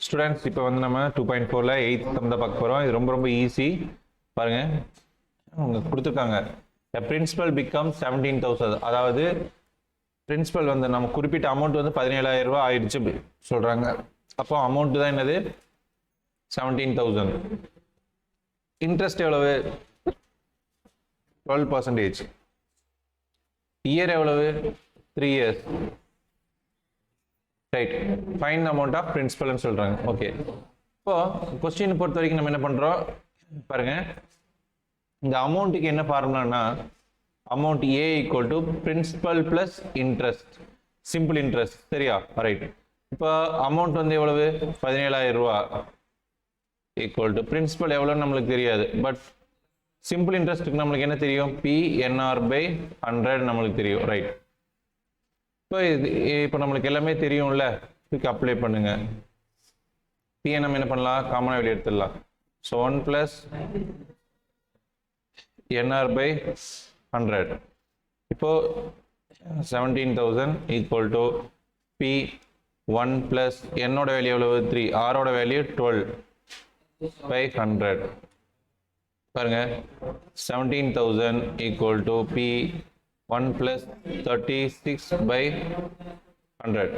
Students இப்போ வந்து நம்ம 2.4ல 8th சம் தான் பார்க்க போகிறோம். இது ரொம்ப ஈஸி. பாருங்க, அவங்க கொடுத்துருக்காங்க பிரின்சிபல் பிகம் 17,000. அதாவது பிரின்சிபல் வந்து நம்ம குறிப்பிட்ட அமௌண்ட் வந்து 17,000 ரூபாய் ஆயிடுச்சு சொல்றாங்க. அப்போ அமௌண்ட் தான் என்னது 17,000. இன்ட்ரெஸ்ட் எவ்வளவு 12%. இயர் எவ்வளவு 3 years. Right. Find amount of பிரின்சிபல்னு சொல்றாங்க. ஓகே, இப்போ கொஸ்டின் பொறுத்த வரைக்கும் நம்ம என்ன பண்றோம் பாருங்க. இந்த அமௌண்ட்டுக்கு என்ன ஃபார்முலானா amount A equal to principal plus interest, simple interest. சரியா? ரைட். இப்போ அமௌண்ட் வந்து எவ்வளவு 17,000 ரூபா ஈக்குவல் டு பிரின்சிபல் எவ்வளோன்னு நம்மளுக்கு தெரியாது. பட் சிம்பிள் இன்ட்ரெஸ்ட்டுக்கு நம்மளுக்கு என்ன தெரியும்? PNR/100 நம்மளுக்கு தெரியும். ரைட். இப்போ நம்மளுக்கு எல்லாமே தெரியும்ல, இதுக்கு அப்ளை பண்ணுங்க. P நம்ம என்ன பண்ணலாம்? காமனாக வெளியே எடுத்துடலாம். So 1 + NR/100. இப்போ 17,000 ஈக்குவல் டு P1 + என்னோட வேல்யூ எவ்வளவு 3, ஆரோட வேல்யூ 12/100. பாருங்க, 17,000 ஈக்குவல் டு P1 + 36/100.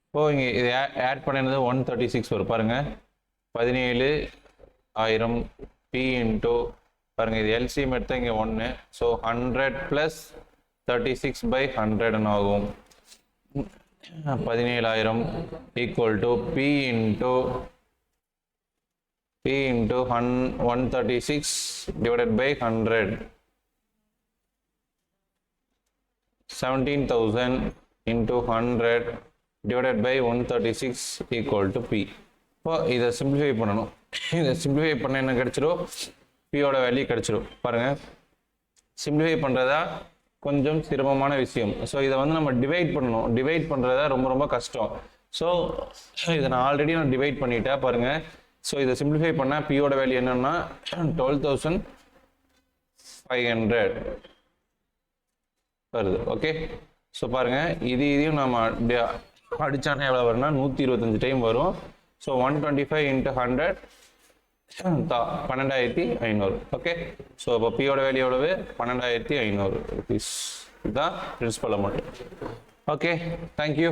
இப்போ இங்கே இது ஆட் பண்ணினது 136 வரும். பாருங்க, 17,000 P இன்ட்டு பாருங்க, இது LCM எடுத்தால் இங்கே 1. ஸோ 100 + 36/100 ஆகும். 17,000 equal to P into 136/100. 17,000 into 100 divided by 136 equal to P. இப்போ இதை சிம்பிளிஃபை பண்ணணும். இதை சிம்பிளிஃபை பண்ண என்ன கிடைச்சிரும்? Pயோட வேல்யூ கிடைச்சிரும். பாருங்க, சிம்பிளிஃபை பண்ணுறதா கொஞ்சம் சிரமமான விஷயம். ஸோ இதை வந்து நம்ம டிவைட் பண்ணணும். டிவைட் பண்ணுறதா ரொம்ப கஷ்டம். ஸோ இதை நான் ஆல்ரெடி டிவைட் பண்ணிட்டேன். பாருங்க, ஸோ இதை சிம்பிளிஃபை பண்ணால் Pயோட வேல்யூ என்னன்னா 12,500 வருது. ஓகே, ஸோ பாருங்க, இதையும் நம்ம அடிச்சானே எவ்வளோ வரும்னா 125 டைம் வரும். ஸோ 125 × 100 12,500. ஓகே, ஸோ இப்போ Pயோட வேல்யூ எவ்வளவு 12,500 ருபீஸ். இதுதான் பிரின்சிபல் அமௌண்ட். Okay, thank you.